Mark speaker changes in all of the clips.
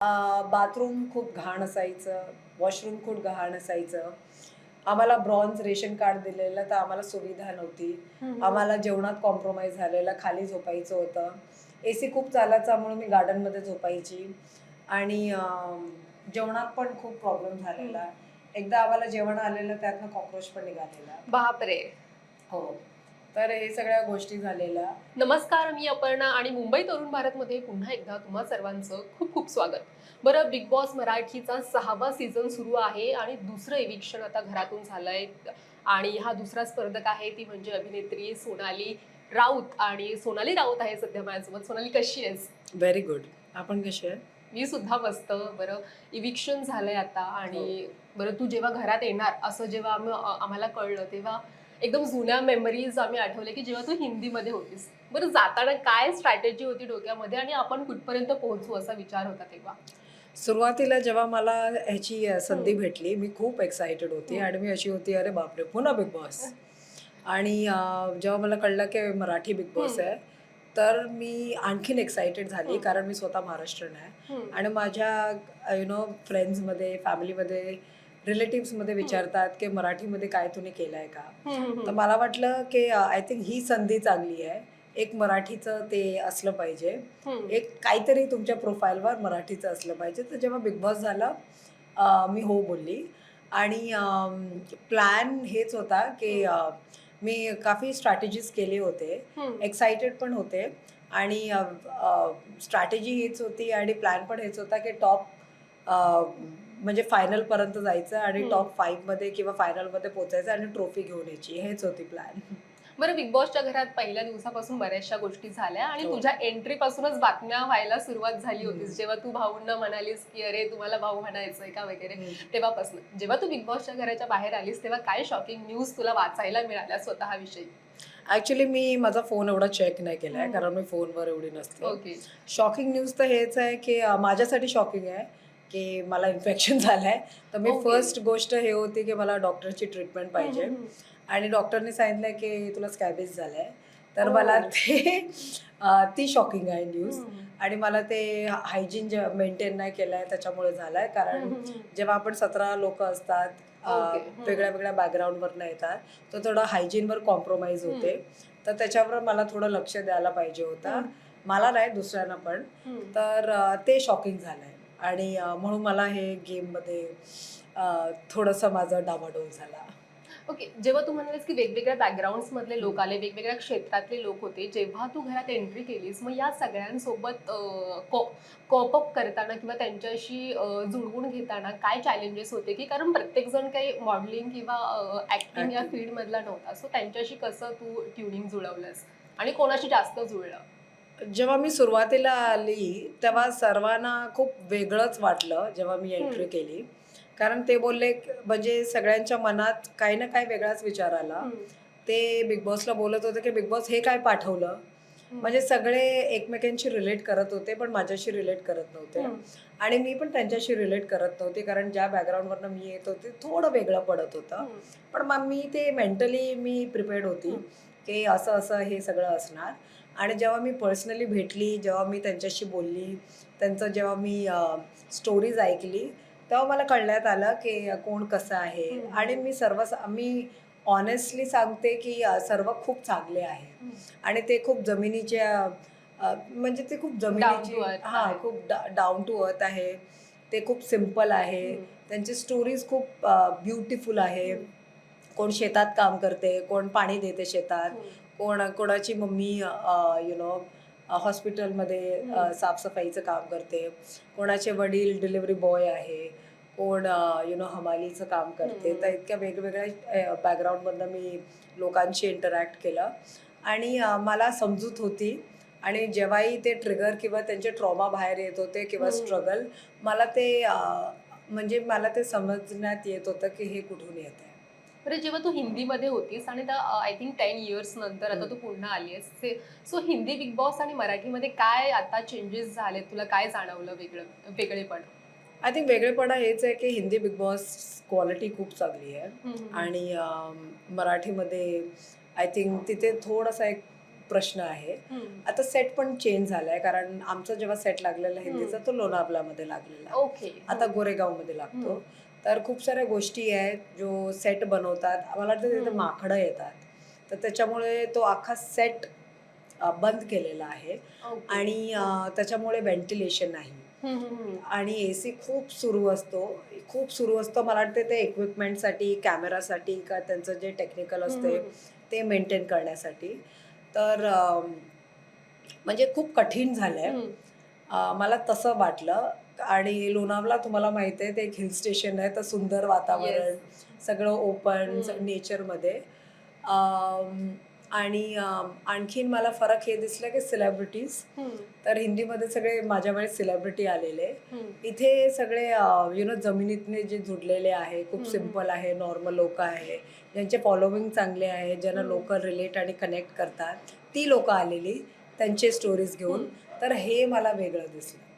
Speaker 1: Bathroom खूप घाण असायचं, वॉशरूम खूप घाण असायचं. आम्हाला ब्रॉन्झ रेशन कार्ड दिलेलं, तर आम्हाला सुविधा नव्हती.
Speaker 2: हं, हं.
Speaker 1: आम्हाला जेवणात कॉम्प्रोमाईज झालेलं, खाली झोपायचं होतं. एसी खूप चालायचा म्हणून मी गार्डनमध्ये झोपायची आणि जेवणात पण खूप प्रॉब्लेम
Speaker 2: हं.
Speaker 1: झालेला. एकदा आम्हाला जेवण आलेलं, त्यातनं कॉकरोच पण निघालेला.
Speaker 2: बापरे!
Speaker 1: हो. तर हे सगळ्या गोष्टी झालेल्या.
Speaker 2: नमस्कार, मी अपर्णा आणि मुंबई तरुण भारतमध्ये पुन्हा एकदा तुम्हा सर्वांचं खूप खूप स्वागत. बरं, बिग बॉस मराठीचा 6वा सीझन सुरू आहे आणि दुसरं इविक्शन आता घरातून झालंय आणि हा दुसरा स्पर्धक आहे ती म्हणजे अभिनेत्री सोनाली राऊत आणि सोनाली राऊत आहे सध्या माझ्यासोबत. सोनाली, कशी आहेस?
Speaker 1: Very good. आपण कसे आहे?
Speaker 2: मी सुद्धा मस्त. बरं, इविक्शन झालंय आता
Speaker 1: हो.
Speaker 2: आणि बरं, तू जेव्हा घरात येणार असं जेव्हा आम्हाला कळलं तेव्हा एकदम जुन्या मेमरीज आम्ही आठवल्या, की जेव्हा तू हिंदीमध्ये होतीस. बरं, जाताना काय स्ट्रॅटेजी होती डोक्यामध्ये आणि आपण कुठपर्यंत पोहोचू असा विचार होता तेव्हा?
Speaker 1: सुरुवातीला जेव्हा मला ह्याची
Speaker 2: हं,
Speaker 1: संधी भेटली, मी खूप एक्साइटेड होती
Speaker 2: हं.
Speaker 1: आणि मी अशी होती, "अरे बापरे! पुन्हा बिग बॉस." आणि जेव्हा मला कळलं की मराठी बिग बॉस
Speaker 2: हं,
Speaker 1: आहे, तर मी आणखीन एक्साइटेड झाली,
Speaker 2: हं,
Speaker 1: कारण मी स्वतः महाराष्ट्रीयन आहे
Speaker 2: हं,
Speaker 1: आणि माझ्या फ्रेंड्समध्ये, फॅमिलीमध्ये, रिलेटिव्हजमध्ये
Speaker 2: हं,
Speaker 1: विचारतात, की "मराठीमध्ये काय तुम्ही केलंय का?"
Speaker 2: हं, हं,
Speaker 1: तर
Speaker 2: हं,
Speaker 1: मला वाटलं, की आय थिंक ही संधी चांगली आहे. एक मराठीचं ते असलं पाहिजे.
Speaker 2: हं,
Speaker 1: एक काहीतरी तुमच्या प्रोफाईलवर मराठीचं असलं पाहिजे. तर जेव्हा बिग बॉस झालं, मी हो बोलली आणि प्लॅन हेच होता, की
Speaker 2: हं,
Speaker 1: मी काफी स्ट्रॅटेजीज केले होते.
Speaker 2: हं,
Speaker 1: एक्साइटेड पण होते आणि स्ट्रॅटेजी हीच होती आणि प्लॅन पण हेच होता, की टॉप म्हणजे फायनलपर्यंत जायचं आणि
Speaker 2: हं.
Speaker 1: टॉप 5 मध्ये किंवा फायनलमध्ये पोहोचायचं आणि ट्रॉफी घेऊन यायची. हेच होती प्लॅन.
Speaker 2: बरं, बिग बॉसच्या घरात पहिल्या दिवसापासून बऱ्याचशा गोष्टी झाल्या आणि
Speaker 1: हो.
Speaker 2: तुझ्या एंट्रीपासूनच बातम्या व्हायला सुरुवात झाली
Speaker 1: हं.
Speaker 2: होतीच. जेव्हा तू भाऊंना म्हणालीस, की "अरे, तुम्हाला भाऊ म्हणायचंय का?" वगैरे
Speaker 1: हं.
Speaker 2: तेव्हापासून. जेव्हा तू बिग बॉसच्या घराच्या बाहेर आलीस, तेव्हा काय शॉकिंग न्यूज तुला वाचायला मिळाल्या स्वतःविषयी?
Speaker 1: ॲक्चुअली मी माझा फोन एवढा चेक नाही केलाय,
Speaker 2: हं,
Speaker 1: कारण मी फोनवर एवढी नसते.
Speaker 2: ओके.
Speaker 1: शॉकिंग न्यूज तर हेच आहे, की माझ्यासाठी शॉकिंग आहे, की मला इन्फेक्शन झालंय. तर मी
Speaker 2: ओके.
Speaker 1: फर्स्ट गोष्ट हे होती, की मला डॉक्टरची ट्रीटमेंट
Speaker 2: हं, हं,
Speaker 1: पाहिजे
Speaker 2: हं.
Speaker 1: आणि डॉक्टरनी सांगितलं, की तुला स्कॅबिस झालंय. तर मला
Speaker 2: ओह!
Speaker 1: ते ती शॉकिंग आहे न्यूज
Speaker 2: हं.
Speaker 1: आणि मला ते हायजीन जे मेंटेन नाही केलंय त्याच्यामुळे झालंय.
Speaker 2: हं,
Speaker 1: कारण
Speaker 2: हं, हं.
Speaker 1: जेव्हा आपण 17 लोकं असतात,
Speaker 2: ओके. हं.
Speaker 1: वेगळ्या-वेगळ्या बॅकग्राऊंडवरनं येतात, तर थोडं हायजीनवर कॉम्प्रोमाईज
Speaker 2: हं,
Speaker 1: होते. तर त्याच्यावर मला थोडं लक्ष द्यायला पाहिजे होतं.
Speaker 2: हं,
Speaker 1: मला नाही, दुसऱ्यांना पण.
Speaker 2: हं.
Speaker 1: तर ते शॉकिंग झालंय आणि म्हणून मला हे गेममध्ये थोडंसं माझा डावाडोल झाला.
Speaker 2: ओके. जेव्हा तू म्हणालीस, की वेगवेगळ्या बॅकग्राऊंड्समधले
Speaker 1: हं.
Speaker 2: लोक आले, वेगवेगळ्या क्षेत्रातले लोक होते. जेव्हा तू घरात एंट्री केलीस, मग या सगळ्यांसोबत कॉप अप करताना किंवा त्यांच्याशी जुळवून घेताना काय चॅलेंजेस होते? की कारण प्रत्येकजण काही मॉडेलिंग किंवा ॲक्टिंग या
Speaker 1: ॲक्टिंग.
Speaker 2: फील्डमधला नव्हता. सो त्यांच्याशी कसं तू ट्युनिंग जुळवलंस? आणि कोणाशी जास्त जुळलं?
Speaker 1: जेव्हा मी सुरुवातीला आली,
Speaker 2: हं,
Speaker 1: तेव्हा सर्वांना खूप वेगळंच वाटलं, जेव्हा मी
Speaker 2: हं,
Speaker 1: एंट्री केली. कारण ते बोलले म्हणजे सगळ्यांच्या मनात काही ना काही वेगळाच विचार आला.
Speaker 2: हं,
Speaker 1: ते बिग बॉसला बोलत होते, की "बिग बॉस हे काय पाठवलं?"
Speaker 2: हं,
Speaker 1: म्हणजे सगळे एकमेकांशी रिलेट करत होते, पण माझ्याशी रिलेट करत नव्हते.
Speaker 2: हं,
Speaker 1: आणि मी पण त्यांच्याशी रिलेट करत नव्हते, कारण ज्या बॅकग्राऊंडवरनं मी येत होते, थोडं वेगळं पडत होतं.
Speaker 2: हं,
Speaker 1: पण मग मी ते मेंटली मी प्रिपेअर्ड होती,
Speaker 2: हं,
Speaker 1: की असं-असं हे सगळं असणार. आणि जेव्हा मी पर्सनली भेटली, जेव्हा मी त्यांच्याशी बोलली, त्यांचं जेव्हा मी स्टोरीज ऐकली, तेव्हा मला कळण्यात आलं, की कोण कसं आहे
Speaker 2: हं,
Speaker 1: आणि
Speaker 2: हं,
Speaker 1: मी ऑनेस्टली सांगते, की सर्व खूप चांगले आहे
Speaker 2: हं.
Speaker 1: आणि ते खूप जमिनीच्या म्हणजे ते खूप
Speaker 2: डाउन
Speaker 1: जमिनीची
Speaker 2: टू अर्थ
Speaker 1: हां,
Speaker 2: आहेत.
Speaker 1: खूप डाउन टू अर्थ आहे. ते खूप सिंपल आहे.
Speaker 2: हं,
Speaker 1: त्यांची स्टोरीज खूप ब्युटिफुल आहे.
Speaker 2: हं,
Speaker 1: कोण शेतात काम करते, कोण पाणी देते शेतात,
Speaker 2: हं,
Speaker 1: कोणाची मम्मी हॉस्पिटलमध्ये
Speaker 2: हं,
Speaker 1: साफ-सफाईचं काम करते, कोणाचे वडील डिलिव्हरी बॉय आहे, कोण हमालीचं काम
Speaker 2: हं,
Speaker 1: करते. तर
Speaker 2: हं.
Speaker 1: इतक्या वेगवेगळ्या बॅकग्राऊंडमधनं मी लोकांशी इंटरॅक्ट केलं आणि मला समजूत होती आणि जेव्हाही ते ट्रिगर किंवा त्यांचे ट्रॉमा बाहेर येत होते किंवा
Speaker 2: हं.
Speaker 1: स्ट्रगल मला ते म्हणजे मला ते समजण्यात येत होतं, की हे कुठून येतंय.
Speaker 2: बरं, जेव्हा तू हिंदीमध्ये होतीस आणि त्या आय थिंक 10 इयर्स नंतर आता
Speaker 1: हं.
Speaker 2: तू पुन्हा आली आहेस. सो हिंदी बिग बॉस आणि मराठीमध्ये काय आता चेंजेस झालेत? तुला काय जाणवलं वेगळेपण?
Speaker 1: आय थिंक वेगळेपणा हेच आहे, की हिंदी बिग बॉस क्वालिटी खूप चांगली आहे
Speaker 2: हं, हं, हं.
Speaker 1: आणि मराठीमध्ये आय थिंक तिथे थोडासा एक प्रश्न आहे. आता सेट पण चेंज झालाय, कारण आमचा जेव्हा सेट लागलेला हिंदीचा तो लोणावळ्यामध्ये लागलेला,
Speaker 2: ओके.
Speaker 1: आता गोरेगावमध्ये लागतो. तर खूप साऱ्या गोष्टी आहेत जो सेट बनवतात. मला वाटतं तिथे माकडं येतात, तर त्याच्यामुळे तो अख्खा सेट बंद केलेला आहे. आणि त्याच्यामुळे व्हेंटिलेशन नाही आणि AC खूप सुरू असतो. मला वाटते ते इक्विपमेंटसाठी, कॅमेरासाठी का त्यांचं जे टेक्निकल असते ते मेंटेन करण्यासाठी. तर म्हणजे खूप कठीण झालंय. मला तसं वाटलं. आणि लोणावळा तुम्हाला माहिती आहे ते एक हिल स्टेशन आहे, तर सुंदर वातावरण, सगळं ओपन नेचरमध्ये. आणि आणखीन मला फरक हे दिसला की सेलिब्रिटीज, तर हिंदीमध्ये सगळे माझ्या वेळेस सेलिब्रिटी आलेले. इथे सगळे जमिनीतले जे जुडलेले आहे, खूप सिम्पल आहे, नॉर्मल लोक आहे, ज्यांचे फॉलोविंग चांगले आहे, ज्यांना लोक रिलेट आणि कनेक्ट करतात, ती लोक आलेली त्यांचे स्टोरीज घेऊन. तर हे मला वेगळं दिसलं.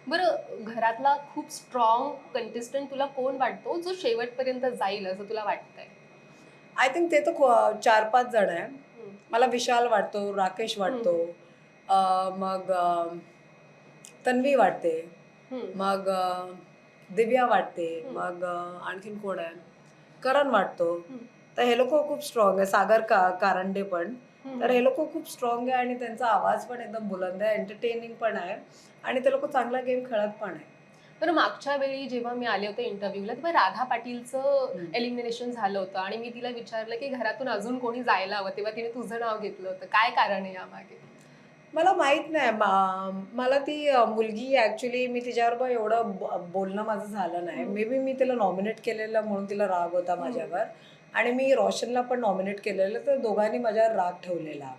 Speaker 2: बरं, घरातला खूप स्ट्रॉंग कंटेस्टंट तुला कोण वाटतो जो शेवटपर्यंत जाईल असं तुला वाटतंय?
Speaker 1: आय थिंक ते तर 4-5 जण आहे. मला विशाल वाटतो, राकेश वाटतो, मग तन्वी वाटते, मग दिव्या वाटते, मग आणखीन कोण आहे, करण वाटतो. तर हे लोक खूप स्ट्रॉंग आहे. सागर कारंडे पण. तर हे लोक खूप स्ट्रॉंग आहे आणि त्यांचा आवाज पण एकदम बुलंद आहे, एंटरटेनिंग पण आहे आणि ते लोक चांगला गेम खेळत पण आहे.
Speaker 2: बरं, मागच्या वेळी जेव्हा मी आले होते इंटरव्ह्यूला तेव्हा राधा पाटीलचं एलिमिनेशन झालं होतं आणि मी तिला विचारलं की घरातून अजून कोणी जायला हवं, तेव्हा तिने तुझं नाव घेतलं होतं. काय कारण आहे यामागे?
Speaker 1: मला माहित नाही. मला ती मुलगी ऍक्च्युली मी तिच्याबरोबर एवढं बोलणं माझं झालं नाही. मे बी मी तिला नॉमिनेट केलेलं म्हणून तिला राग होता माझ्यावर. आणि मी रोशनला पण नॉमिनेट केलेलं, तर दोघांनी माझ्यावर राग ठेवलेला.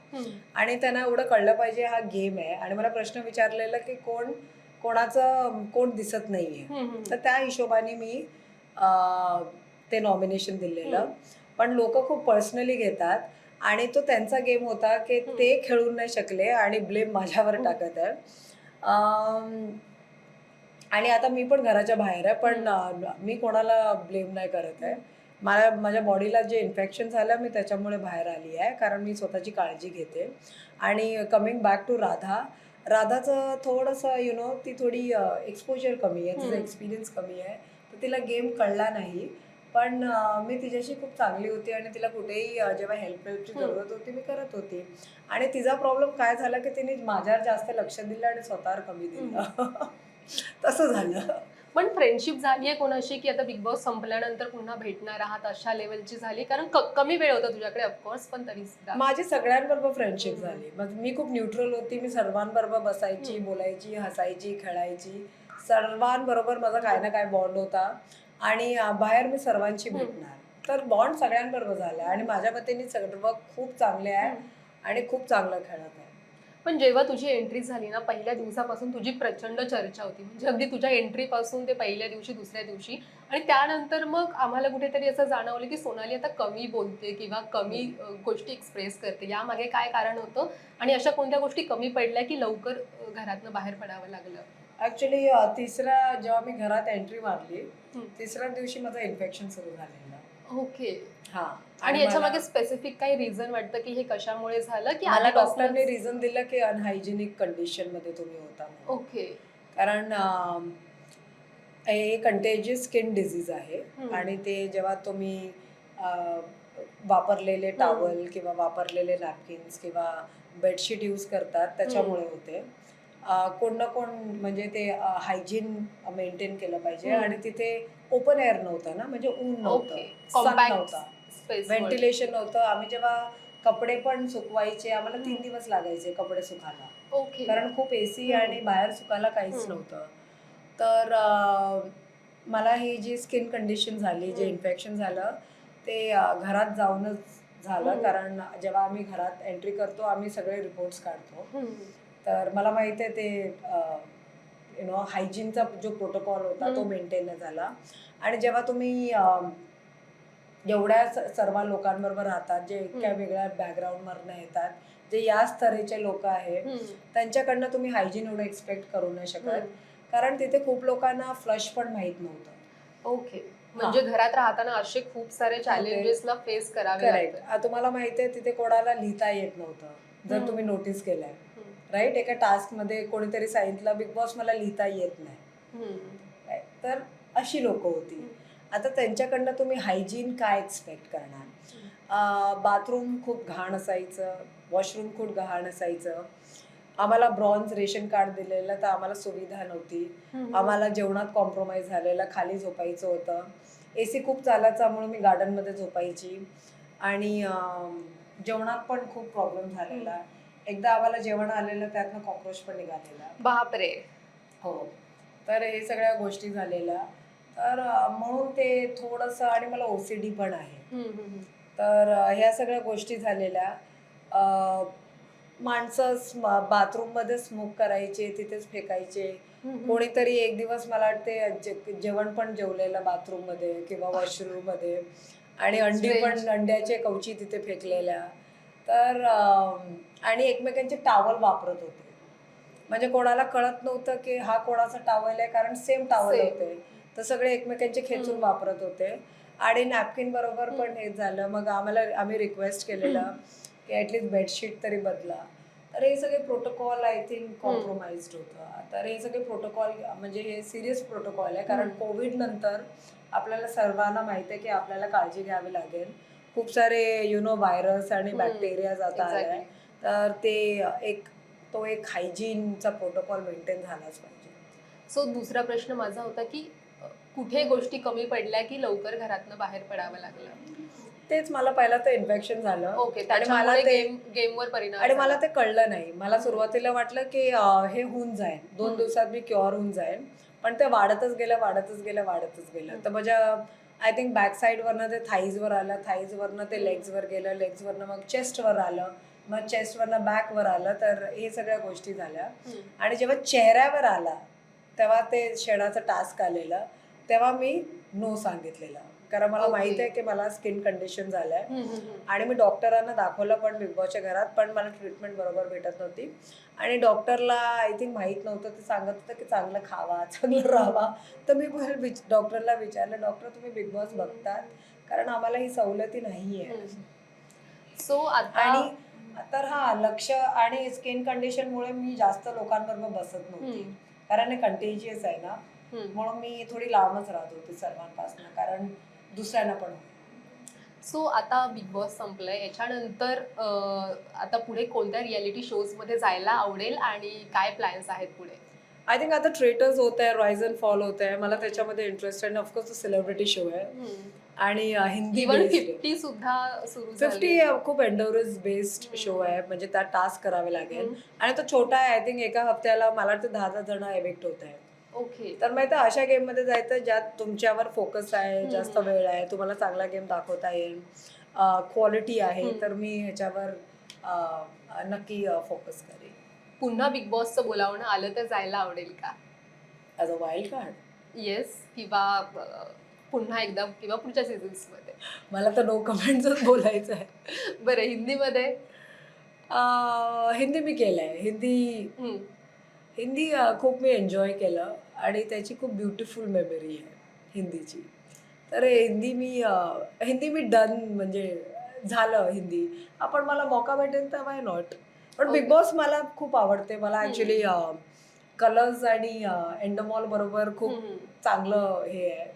Speaker 1: आणि त्यांना एवढं कळलं पाहिजे हा गेम आहे. आणि मला प्रश्न विचारलेला की कोण दिसत नाहीये, तर त्या हिशोबाने मी ते नॉमिनेशन दिलेलं. पण लोक खूप पर्सनली घेतात आणि तो त्यांचा गेम होता की ते खेळून नाही शकले आणि ब्लेम माझ्यावर टाकत आहे. आणि आता मी पण घराच्या बाहेर आहे, पण मी कोणाला ब्लेम नाही करत आहे. माझ्या बॉडीला जे इन्फेक्शन झालं मी त्याच्यामुळे बाहेर आली आहे, कारण मी स्वतःची काळजी घेते. आणि कमिंग बॅक टू राधाचं थोडंसं ती थोडी एक्सपोजर कमी आहे, तिचा एक्सपिरियन्स कमी आहे, तर तिला गेम कळला नाही. पण मी तिच्याशी खूप चांगली होती आणि तिला कुठेही जेव्हा हेल्पची जरूरत होती मी करत होती. आणि तिचा प्रॉब्लेम काय झाला की तिने माझ्यावर जास्त लक्ष दिलं आणि स्वतःवर कमी दिलं. तसं झालं.
Speaker 2: पण फ्रेंडशिप झाली आहे कोणाशी की आता बिग बॉस संपल्यानंतर पुन्हा भेटणार आहात अशा लेवलची झाली? कारण कमी वेळ होता तुझ्याकडे ऑफकोर्स, पण तरी सुद्धा.
Speaker 1: माझी सगळ्यांबरोबर फ्रेंडशिप झाली. मी खूप न्यूट्रल होती. मी सर्वांबरोबर बसायची, बोलायची, हसायची, खेळायची. सर्वांबरोबर माझा काय ना काय बॉन्ड होता आणि बाहेर मी सर्वांशी भेटणार. तर बॉन्ड सगळ्यांबरोबर झाला आणि माझ्या मतेने सर्व खूप चांगले आहे आणि खूप चांगलं खेळत आहे.
Speaker 2: पण जेव्हा तुझी एंट्री झाली ना, पहिल्या दिवसापासून तुझी प्रचंड चर्चा होती. म्हणजे अगदी तुझ्या एंट्रीपासून ते पहिल्या दिवशी, दुसऱ्या दिवशी आणि त्यानंतर मग आम्हाला कुठेतरी असं जाणवलं की सोनाली आता कमी बोलते किंवा कमी गोष्टी एक्सप्रेस करते. यामागे काय कारण होतं आणि अशा कोणत्या गोष्टी कमी पडल्या की लवकर घरातनं बाहेर पडावं लागलं?
Speaker 1: ऍक्च्युली जेव्हा मी घरात एंट्री मारली, तिसऱ्या दिवशी माझं इन्फेक्शन सुरू झालेलं.
Speaker 2: ओके.
Speaker 1: हा.
Speaker 2: आणि याच्यामागे स्पेसिफिक काही रिझन वाटतं की हे कशामुळे झालं की
Speaker 1: मला डॉक्टरने रिझन दिलं की अनहायजेनिक कंडिशन मध्ये तुम्ही होता.
Speaker 2: ओके.
Speaker 1: कारण हे कंटेजियस स्किन डिझीज आहे आणि ते जेव्हा तुम्ही वापरलेले टॉवल किंवा वापरलेले नॅपकिन्स किंवा बेडशीट यूज करतात त्याच्यामुळे होते. कोण ना कोण म्हणजे ते हायजीन मेंटेन केलं पाहिजे आणि तिथे ओपन एअर नव्हतं ना, म्हणजे ऊन नव्हतं, सन नव्हता, व्हेंटिलेशन नव्हतं. आम्ही जेव्हा कपडे पण सुकवायचे आम्हाला 3 दिवस लागायचे कपडे सुकायला.
Speaker 2: ओके.
Speaker 1: कारण खूप AC आणि बाहेर सुकायला काहीच नव्हतं. तर मला ही जी स्किन कंडिशन झाली, जे इन्फेक्शन झालं ते घरात जाऊनच झालं. कारण जेव्हा आम्ही घरात एंट्री करतो आम्ही सगळे रिपोर्ट्स काढतो. तर मला माहिती आहे ते हायजीनचा जो प्रोटोकॉल होता तो मेंटेन झाला. आणि जेव्हा तुम्ही एवढ्या सर्व लोकांबरोबर राहतात जे इतक्या वेगळ्या बॅकग्राऊंडवरनं येतात, जे याच तऱ्हेचे लोक आहेत, त्यांच्याकडनं तुम्ही हायजीन एवढं एक्सपेक्ट करू नाही शकत. कारण तिथे खूप लोकांना फ्लश पण माहित नव्हतं.
Speaker 2: ओके. म्हणजे घरात राहताना असे खूप सारे चॅलेंजेसला फेस करावे लागतात.
Speaker 1: तुम्हाला माहिती आहे तिथे कोणाला लिहिता येत नव्हतं. जर तुम्ही नोटीस केलंय राईट. एका टास्कमध्ये कोणीतरी सांगितलं बिग बॉस मला लिहिता येत नाही, right? तर अशी लोक होती. आता त्यांच्याकडनं तुम्ही हायजीन काय एक्सपेक्ट करणार. बाथरूम खूप घाण असायचं, वॉशरूम खूप घाण असायचं. आम्हाला ब्रॉन्झ रेशन कार्ड दिलेलं तर आम्हाला सुविधा नव्हती. आम्हाला जेवणात कॉम्प्रोमाइज झालेलं, खाली झोपायचं होतं. AC खूप चालायचा म्हणून मी गार्डनमध्ये झोपायची. आणि जेवणात पण खूप प्रॉब्लेम झालेला. एकदा आम्हाला जेवण आलेलं त्यातनं कॉक्रोच पण निघालेला.
Speaker 2: बापरे.
Speaker 1: हो. तर हे सगळ्या गोष्टी झालेल्या. तर म्हणून ते थोडंसं, आणि मला OCD पण आहे. तर ह्या सगळ्या गोष्टी झालेल्या. माणसं बाथरूममध्ये स्मोक करायचे, तिथेच फेकायचे. कोणीतरी एक दिवस मला वाटते जेवण पण जेवलेलं बाथरूम मध्ये किंवा वॉशरूम मध्ये, आणि अंड्याचे कवची तिथे फेकलेल्या. तर आणि एकमेकांचे टावल वापरत होते. म्हणजे कोणाला कळत नव्हतं की हा कोणाचा टावल आहे, कारण सेम टावल होते. तर सगळे एकमेकांचे खेचून वापरत होते. आणि नॅपकिन बरोबर पण हे झालं. मग आम्ही रिक्वेस्ट केलेलं की ॲटलिस्ट बेडशीट तरी बदला. तर हे सगळे प्रोटोकॉल आय थिंक कॉम्प्रोमाइज्ड होतं. तर हे सगळे प्रोटोकॉल म्हणजे हे सिरियस प्रोटोकॉल आहे, कारण कोविड नंतर आपल्याला सर्वांना माहिती आहे की आपल्याला काळजी घ्यावी लागेल. खूप सारे व्हायरस आणि बॅक्टेरिया जाता आलाय. तर ते एक हायजीनचा प्रोटोकॉल मेंटेन झालाच पाहिजे.
Speaker 2: सो दुसरा प्रश्न माझा होता की कुठे गोष्टी कमी पडल्या की लवकर घरातनं बाहेर पडावं लागलं?
Speaker 1: तेच, मला पहिला तर इन्फेक्शन झालं.
Speaker 2: ओके.
Speaker 1: आणि मला
Speaker 2: गेमवर परिणाम
Speaker 1: आणि मला
Speaker 2: झाला.
Speaker 1: ते कळलं नाही. मला सुरुवातीला वाटलं की हे होऊन जाईल, 2 दिवसात मी क्युअर होऊन जाईल. पण ते वाढतच गेलं. तर माझ्या आय थिंक बॅक साईडवरनं ते थाईजवर आलं, थाईजवरनं ते लेग्सवर गेलं, लेग्सवरनं मग चेस्टवर आलं, मग चेस्टवरनं बॅकवर आलं. तर हे सगळ्या गोष्टी झाल्या. आणि जेव्हा चेहऱ्यावर आला तेव्हा ते शेणाचं टास्क आलेलं, तेव्हा मी नो सांगितलेलं, कारण मला माहित आहे की मला स्किन कंडिशन झालंय. आणि मी डॉक्टरांना दाखवलं पण बिग बॉसच्या घरात, पण मला ट्रीटमेंट बरोबर भेटत नव्हती. आणि डॉक्टरला आय थिंक माहीत नव्हतं. ते सांगत होतं की चांगलं खावा, चांगलं राहावा. तर मी डॉक्टरला विचारलं, डॉक्टर तुम्ही बिग बॉस बघतात, कारण आम्हाला ही सवलती नाही आहे.
Speaker 2: सो
Speaker 1: आणि तर लक्ष आणि स्किन कंडिशनमुळे मी जास्त लोकांबरोबर बसत नव्हती, कारण हे कंटेजियस आहे ना. म्हणून मी थोडी लांबच राहत होती सर्वांपासून, कारण दुसऱ्यांना पण.
Speaker 2: सो आता बिग बॉस संपलंय, याच्यानंतर आता पुढे कोणत्या रियालिटी शोज मध्ये जायला आवडेल आणि काय प्लॅन्स आहेत पुढे?
Speaker 1: आय थिंक आता ट्रेटर्स होत आहे, राईज अँड फॉल होत आहे, मला त्याच्यामध्ये इंटरेस्ट आहे. ऑफकोर्स तो सेलिब्रिटी शो आहे. आणि हिंदी
Speaker 2: इव्हन
Speaker 1: बेस्ड
Speaker 2: 50 सुद्धा सुरू
Speaker 1: 50 खूप एंडोरन्स बेस्ड शो आहे. म्हणजे त्यात टास्क करावे लागेल. आणि तो छोटा आहे. आय थिंक एका हफ्त्याला मला वाटतं 10 जण एविक्ट होत आहेत.
Speaker 2: ओके.
Speaker 1: तर माहिती अशा गेम मध्ये जायचं ज्यात तुमच्यावर फोकस आहे, जास्त वेळ आहे, तुम्हाला चांगला गेम दाखवता येईल, क्वालिटी आहे. तर मी ह्याच्यावर नक्की फोकस करेन.
Speaker 2: पुन्हा बिग बॉसचं बोलावणं आलं तर जायला आवडेल का?
Speaker 1: As a wild card?
Speaker 2: Yes, किंवा पुन्हा एकदा किंवा पुढच्या सीझन्स मध्ये?
Speaker 1: मला तर नो कमेंट्सच बोलायचं आहे.
Speaker 2: बरं, हिंदीमध्ये?
Speaker 1: हिंदी मी केलंय. हिंदी खूप मी एन्जॉय केलं, आणि त्याची खूप ब्युटिफुल मेमरी आहे हिंदीची. तर हिंदी मी डन, म्हणजे झालं हिंदी. आपण मला मौका भेटेल तर वाय नॉट. पण बिग बॉस मला खूप आवडते. मला ॲक्च्युली कलर्स आणि एंडमॉल बरोबर खूप चांगलं हे आहे.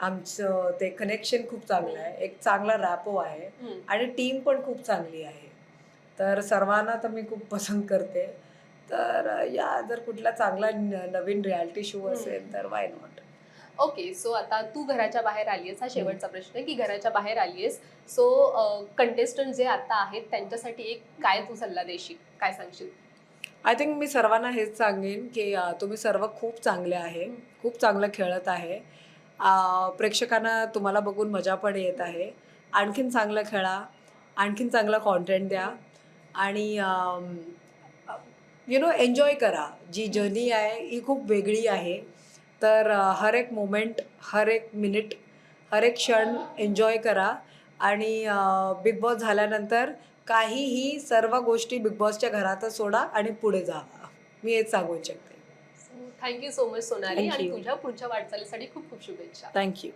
Speaker 1: आमचं ते कनेक्शन खूप चांगलं आहे, एक चांगला रॅपो आहे, आणि टीम पण खूप चांगली आहे. तर सर्वांना तर मी खूप पसंत करते. तर जर कुठला चांगला नवीन रियालिटी शो असेल तर वाय नॉट.
Speaker 2: ओके. सो आता तू घराच्या बाहेर आलीयस, हा शेवटचा प्रश्न आहे की घराच्या बाहेर आलीयस, सो कंटेस्टंट जे आता आहेत त्यांच्यासाठी एक काय तू सल्ला देशील, काय सांगशील?
Speaker 1: आय थिंक मी सर्वांना हेच सांगेन की तुम्ही सर्व खूप चांगले आहे, खूप चांगलं खेळत आहे. प्रेक्षकांना तुम्हाला बघून मजा पण येत आहे. आणखीन चांगलं खेळा, आणखीन चांगला कॉन्टेंट द्या, आणि एन्जॉय करा. जी जर्नी आहे ही खूप वेगळी आहे. तर हर एक मोमेंट, हर एक मिनिट, हर एक क्षण एन्जॉय करा. आणि बिग बॉस झाल्यानंतर काहीही सर्व गोष्टी बिग बॉसच्या घरातच सोडा आणि पुढे जावा. मी हेच सांगू शकते.
Speaker 2: थँक्यू सो मच सोनाली, आणि
Speaker 1: थँक्यू.
Speaker 2: तुझ्या पुढच्या वाटचालीसाठी खूप खूप शुभेच्छा.
Speaker 1: थँक्यू.